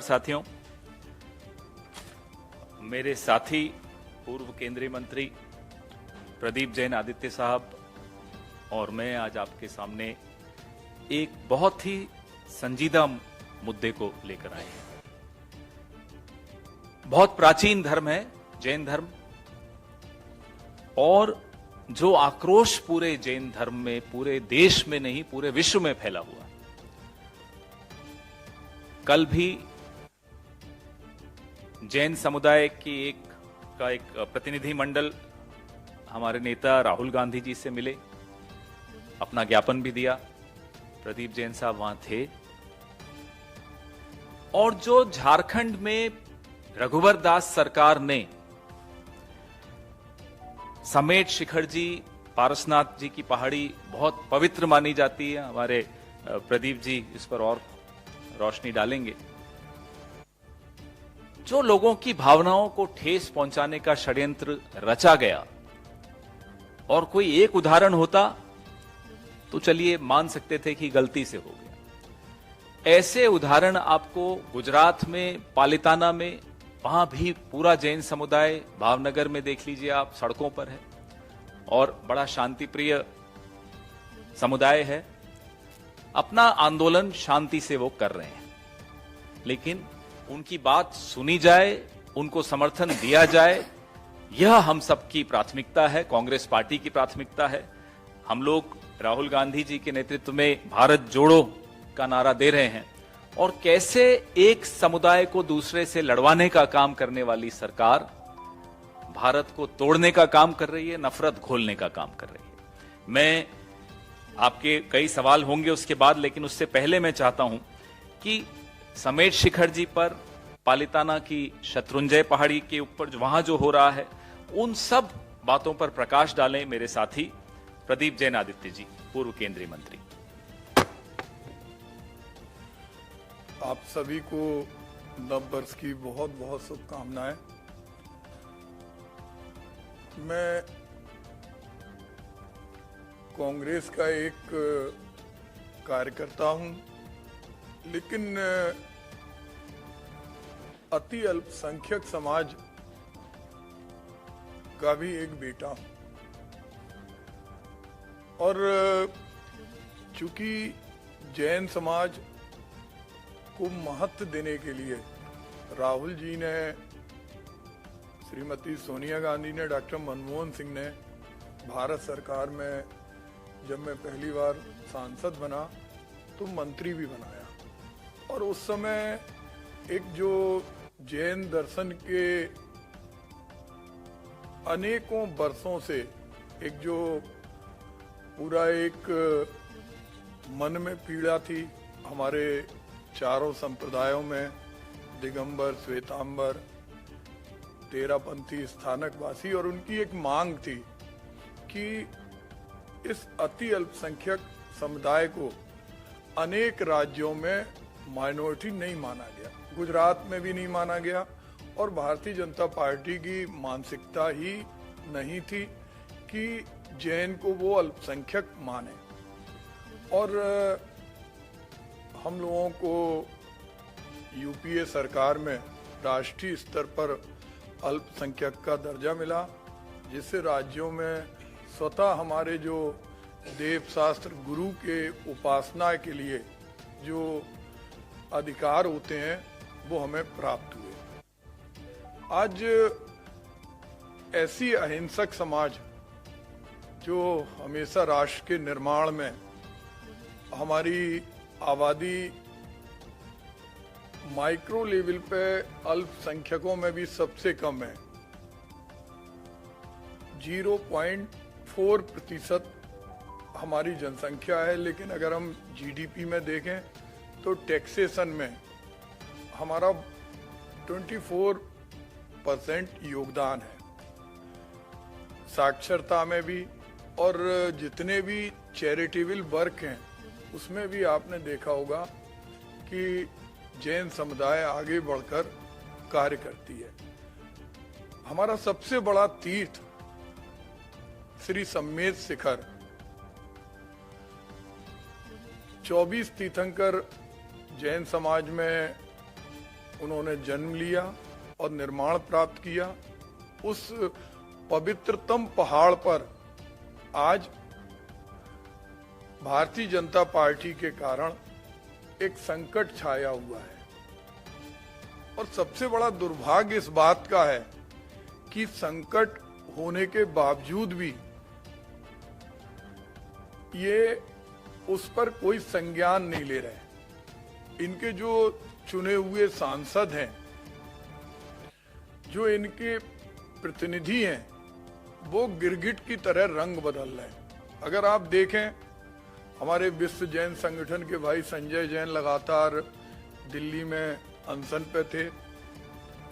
साथियों, मेरे साथी पूर्व केंद्रीय मंत्री प्रदीप जैन आदित्य साहब और मैं आज आपके सामने एक बहुत ही संजीदा मुद्दे को लेकर आए हैं। बहुत प्राचीन धर्म है जैन धर्म, और जो आक्रोश पूरे जैन धर्म में, पूरे देश में नहीं पूरे विश्व में फैला हुआ। कल भी जैन समुदाय की एक प्रतिनिधि मंडल हमारे नेता राहुल गांधी जी से मिले, अपना ज्ञापन भी दिया। प्रदीप जैन साहब वहां थे। और जो झारखंड में रघुवर दास सरकार ने समेट शिखर जी, पारसनाथ जी की पहाड़ी बहुत पवित्र मानी जाती है, हमारे प्रदीप जी इस पर और रोशनी डालेंगे। जो लोगों की भावनाओं को ठेस पहुंचाने का षड्यंत्र रचा गया, और कोई एक उदाहरण होता तो चलिए मान सकते थे कि गलती से हो गया। ऐसे उदाहरण आपको गुजरात में पालिताना में, वहां भी पूरा जैन समुदाय, भावनगर में देख लीजिए आप, सड़कों पर है और बड़ा शांति प्रिय समुदाय है। अपना आंदोलन शांति से वो कर रहे हैं, लेकिन उनकी बात सुनी जाए, उनको समर्थन दिया जाए, यह हम सबकी प्राथमिकता है, कांग्रेस पार्टी की प्राथमिकता है। हम लोग राहुल गांधी जी के नेतृत्व में भारत जोड़ो का नारा दे रहे हैं, और कैसे एक समुदाय को दूसरे से लड़वाने का काम करने वाली सरकार भारत को तोड़ने का काम कर रही है, नफरत घोलने का काम कर रही है। मैं आपके कई सवाल होंगे उसके बाद, लेकिन उससे पहले मैं चाहता हूं कि समेट शिखर जी पर, पालिताना की शत्रुंजय पहाड़ी के ऊपर वहां जो हो रहा है, उन सब बातों पर प्रकाश डालें मेरे साथी प्रदीप जैन आदित्य जी, पूर्व केंद्रीय मंत्री। आप सभी को नव वर्ष की बहुत बहुत शुभकामनाएं। मैं कांग्रेस का एक कार्यकर्ता हूं, लेकिन अति अल्पसंख्यक समाज का भी एक बेटा हूं। और चूंकि जैन समाज को महत्व देने के लिए राहुल जी ने, श्रीमती सोनिया गांधी ने, डॉक्टर मनमोहन सिंह ने भारत सरकार में, जब मैं पहली बार सांसद बना तो मंत्री भी बनाया। और उस समय एक जो जैन दर्शन के अनेकों वर्षों से एक जो पूरा एक मन में पीड़ा थी हमारे चारों संप्रदायों में, दिगंबर, श्वेतांबर, तेरापंथी, स्थानकवासी, और उनकी एक मांग थी कि इस अति अल्पसंख्यक समुदाय को अनेक राज्यों में माइनॉरिटी नहीं माना गया, गुजरात में भी नहीं माना गया, और भारतीय जनता पार्टी की मानसिकता ही नहीं थी कि जैन को वो अल्पसंख्यक माने। और हम लोगों को यूपीए सरकार में राष्ट्रीय स्तर पर अल्पसंख्यक का दर्जा मिला, जिससे राज्यों में स्वतः हमारे जो देव शास्त्र गुरु के उपासना के लिए जो अधिकार होते हैं वो हमें प्राप्त हुए। आज ऐसी अहिंसक समाज जो हमेशा राष्ट्र के निर्माण में, हमारी आबादी माइक्रो लेवल पे अल्पसंख्यकों में भी सबसे कम है, 0.4% हमारी जनसंख्या है। लेकिन अगर हम जीडीपी में देखें तो टैक्सेशन में हमारा 24% योगदान है, साक्षरता में भी, और जितने भी चैरिटेबल वर्क हैं उसमें भी आपने देखा होगा कि जैन समुदाय आगे बढ़कर कार्य करती है। हमारा सबसे बड़ा तीर्थ श्री समेत शिखर, 24 तीर्थंकर जैन समाज में उन्होंने जन्म लिया और निर्माण प्राप्त किया, उस पवित्रतम पहाड़ पर आज भारतीय जनता पार्टी के कारण एक संकट छाया हुआ है। और सबसे बड़ा दुर्भाग्य इस बात का है कि संकट होने के बावजूद भी ये उस पर कोई संज्ञान नहीं ले रहे। इनके जो चुने हुए सांसद हैं, जो इनके प्रतिनिधि हैं, वो गिरगिट की तरह रंग बदल रहे हैं। अगर आप देखें, हमारे विश्व जैन संगठन के भाई संजय जैन लगातार दिल्ली में अनशन पे थे,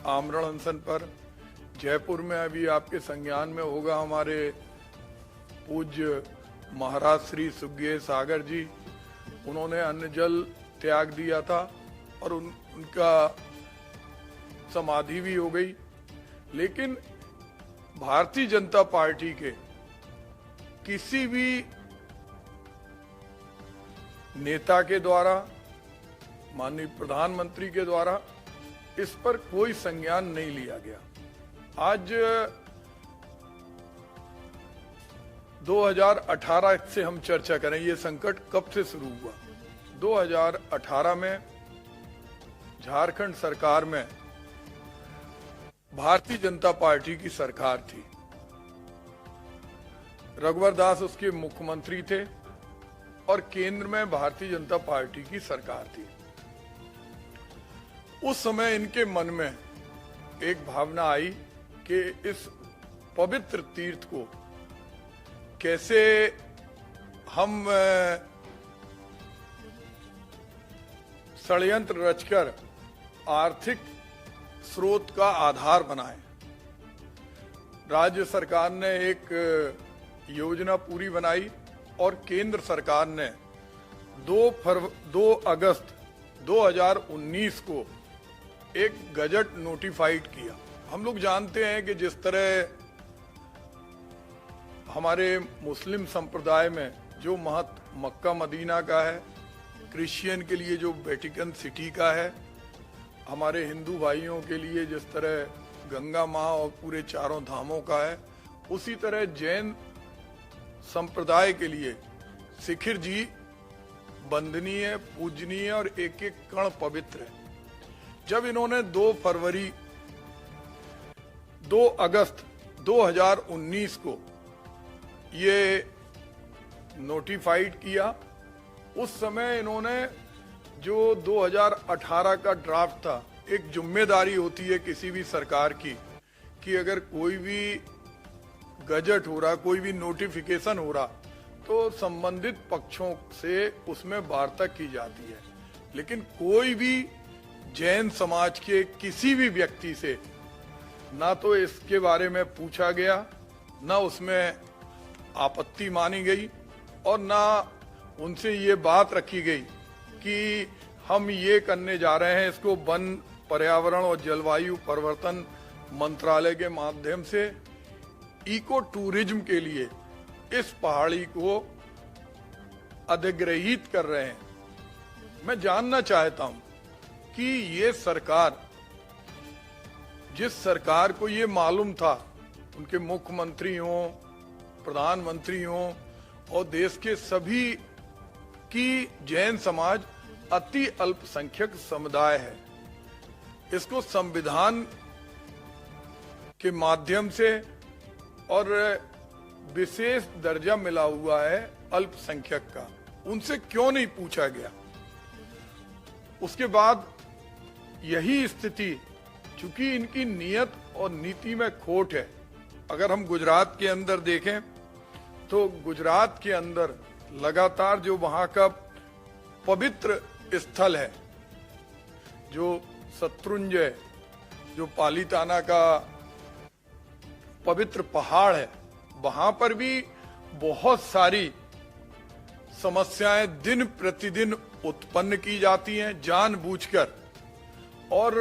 आमरण अनशन पर। जयपुर में अभी आपके संज्ञान में होगा हमारे पूज्य महाराज श्री सुखदेव सागर जी, उन्होंने अन्न जल त्याग दिया था और उनका समाधि भी हो गई। लेकिन भारतीय जनता पार्टी के किसी भी नेता के द्वारा, माननीय प्रधानमंत्री के द्वारा इस पर कोई संज्ञान नहीं लिया गया। आज 2018 से हम चर्चा करें, ये संकट कब से शुरू हुआ। 2018 में झारखंड सरकार में भारतीय जनता पार्टी की सरकार थी। रघुवर दास उसके मुख्यमंत्री थे और केंद्र में भारतीय जनता पार्टी की सरकार थी। उस समय इनके मन में एक भावना आई कि इस पवित्र तीर्थ को कैसे हम षड्यंत्र रचकर आर्थिक स्रोत का आधार बनाएं। राज्य सरकार ने एक योजना पूरी बनाई और केंद्र सरकार ने 2 अगस्त 2019 को एक गजट नोटिफाइड किया। हम लोग जानते हैं कि जिस तरह हमारे मुस्लिम संप्रदाय में जो महत्व मक्का मदीना का है, क्रिश्चियन के लिए जो वेटिकन सिटी का है, हमारे हिंदू भाइयों के लिए जिस तरह गंगा माँ और पूरे चारों धामों का है, उसी तरह जैन संप्रदाय के लिए शिखर जी वंदनीय, पूजनीय और एक एक कण पवित्र है। जब इन्होंने 2 अगस्त 2019 को ये नोटिफाइड किया, उस समय इन्होंने जो 2018 का ड्राफ्ट था, एक जिम्मेदारी होती है किसी भी सरकार की कि अगर कोई भी गजट हो रहा, कोई भी नोटिफिकेशन हो रहा, तो संबंधित पक्षों से उसमें वार्ता की जाती है। लेकिन कोई भी जैन समाज के किसी भी व्यक्ति से ना तो इसके बारे में पूछा गया, ना उसमें आपत्ति मानी गई और ना उनसे ये बात रखी गई कि हम ये करने जा रहे हैं, इसको वन, पर्यावरण और जलवायु परिवर्तन मंत्रालय के माध्यम से इको टूरिज्म के लिए इस पहाड़ी को अधिग्रहित कर रहे हैं। मैं जानना चाहता हूं कि ये सरकार, जिस सरकार को ये मालूम था, उनके मुख्यमंत्री हों, प्रधानमंत्री हों और देश के सभी की जैन समाज अति अल्पसंख्यक समुदाय है, इसको संविधान के माध्यम से और विशेष दर्जा मिला हुआ है अल्पसंख्यक का, उनसे क्यों नहीं पूछा गया। उसके बाद यही स्थिति, चूंकि इनकी नियत और नीति में खोट है। अगर हम गुजरात के अंदर देखें तो गुजरात के अंदर लगातार जो वहां का पवित्र स्थल है, जो शत्रुंजय, जो पालीताना का पवित्र पहाड़ है, वहां पर भी बहुत सारी समस्याएं दिन प्रतिदिन उत्पन्न की जाती हैं जानबूझकर। और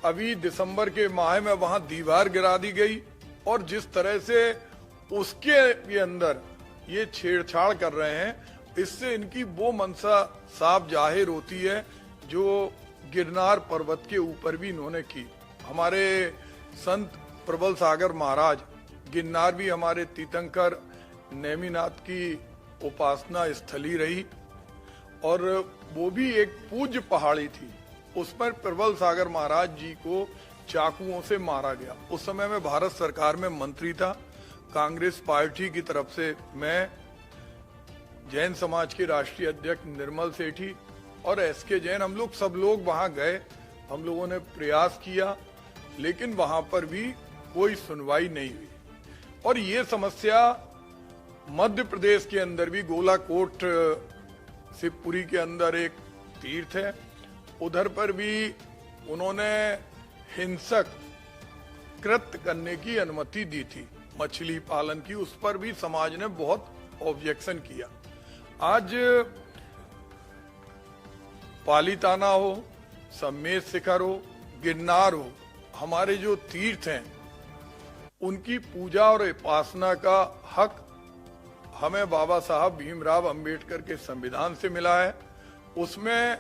अभी दिसंबर के माह में वहां दीवार गिरा दी गई और जिस तरह से उसके अंदर ये छेड़छाड़ कर रहे हैं, इससे इनकी वो मंशा साफ जाहिर होती है जो गिरनार पर्वत के ऊपर भी इन्होंने की। हमारे संत प्रबल सागर महाराज, गिरनार भी हमारे तीर्थंकर नेमिनाथ की उपासना स्थली रही और वो भी एक पूज्य पहाड़ी थी। उस पर प्रबल सागर महाराज जी को चाकुओं से मारा गया। उस समय में भारत सरकार में मंत्री था, कांग्रेस पार्टी की तरफ से मैं, जैन समाज के राष्ट्रीय अध्यक्ष निर्मल सेठी और एसके जैन, हम लोग सब लोग वहां गए। हम लोगों ने प्रयास किया लेकिन वहां पर भी कोई सुनवाई नहीं हुई। और ये समस्या मध्य प्रदेश के अंदर भी, गोलाकोट शिवपुरी के अंदर एक तीर्थ है, उधर पर भी उन्होंने हिंसक कृत्य करने की अनुमति दी थी, मछली पालन की। उस पर भी समाज ने बहुत ऑब्जेक्शन किया। आज पालीताना हो, सम्मेद शिखर हो, गिरनार हो, हमारे जो तीर्थ हैं उनकी पूजा और उपासना का हक हमें बाबा साहब भीमराव अंबेडकर के संविधान से मिला है। उसमें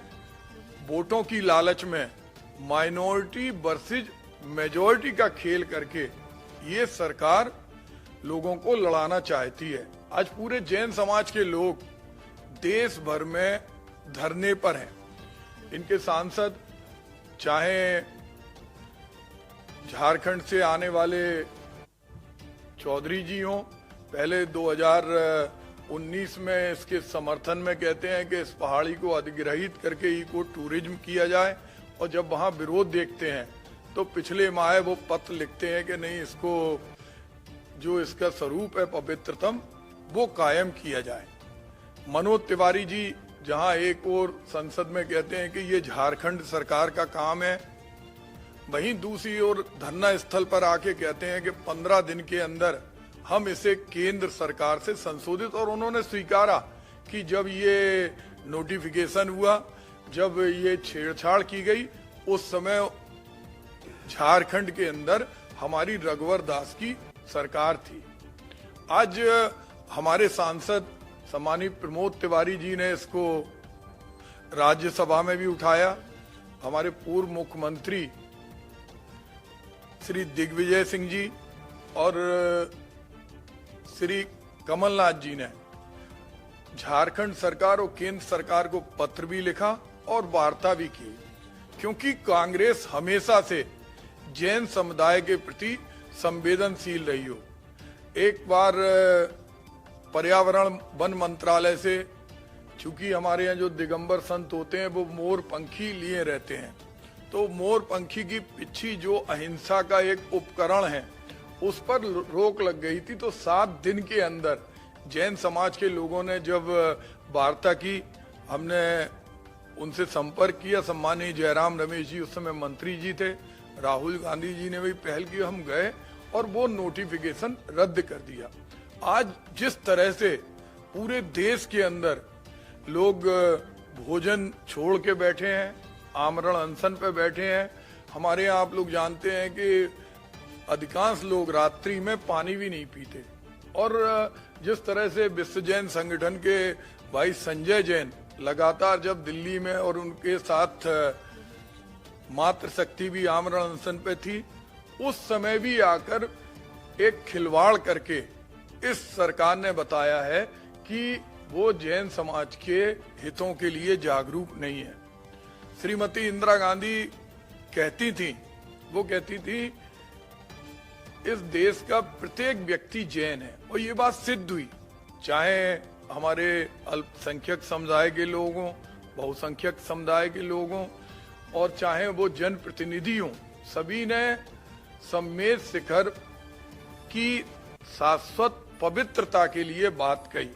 वोटों की लालच में माइनॉरिटी वर्सेस मेजॉरिटी का खेल करके ये सरकार लोगों को लड़ाना चाहती है। आज पूरे जैन समाज के लोग देश भर में धरने पर हैं। इनके सांसद चाहे झारखंड से आने वाले चौधरी जी हों, पहले 2019 में इसके समर्थन में कहते हैं कि इस पहाड़ी को अधिग्रहित करके इको टूरिज्म किया जाए, और जब वहां विरोध देखते हैं तो पिछले माह वो पत्र लिखते हैं कि नहीं, इसको जो इसका स्वरूप है पवित्रतम वो कायम किया जाए। मनोज तिवारी जी जहां एक और संसद में कहते हैं कि ये झारखंड सरकार का काम है, वहीं दूसरी ओर धरना स्थल पर आके कहते हैं कि 15 दिन के अंदर हम इसे केंद्र सरकार से संशोधित। और उन्होंने स्वीकारा कि जब ये नोटिफिकेशन हुआ, जब ये छेड़छाड़ की गई, उस समय झारखंड के अंदर हमारी रघुवर दास की सरकार थी। आज हमारे सांसद सम्मानित प्रमोद तिवारी जी ने इसको राज्यसभा में भी उठाया। हमारे पूर्व मुख्यमंत्री श्री दिग्विजय सिंह जी और श्री कमलनाथ जी ने झारखंड सरकार और केंद्र सरकार को पत्र भी लिखा और वार्ता भी की, क्योंकि कांग्रेस हमेशा से जैन समुदाय के प्रति संवेदनशील रही हो। एक बार पर्यावरण वन मंत्रालय से, चूंकि हमारे यहाँ जो दिगंबर संत होते हैं वो मोर पंखी लिए रहते हैं, तो मोर पंखी की पिच्छी जो अहिंसा का एक उपकरण है उस पर रोक लग गई थी। तो 7 दिन के अंदर जैन समाज के लोगों ने जब वार्ता की, हमने उनसे संपर्क किया। सम्मानीय जयराम रमेश जी उस समय मंत्री जी थे, राहुल गांधी जी ने भी पहल की, हम गए और वो नोटिफिकेशन रद्द कर दिया। आज जिस तरह से पूरे देश के अंदर लोग भोजन छोड़ के बैठे हैं, आमरण अनशन पे बैठे हैं, हमारे यहाँ आप लोग जानते हैं कि अधिकांश लोग रात्रि में पानी भी नहीं पीते। और जिस तरह से विश्व जैन संगठन के भाई संजय जैन लगातार जब दिल्ली में, और उनके साथ मातृशक्ति भी आमरण अनशन पे थी, उस समय भी आकर एक खिलवाड़ करके इस सरकार ने बताया है कि वो जैन समाज के हितों के लिए जागरूक नहीं है। श्रीमती इंदिरा गांधी कहती थी, वो कहती थी इस देश का प्रत्येक व्यक्ति जैन है, और ये बात सिद्ध हुई। चाहे हमारे अल्पसंख्यक समुदाय के लोग हों, बहुसंख्यक समुदाय के लोग हों, और चाहे वो जनप्रतिनिधि हों, सभी ने सम्मेद शिखर की शाश्वत पवित्रता के लिए बात कही।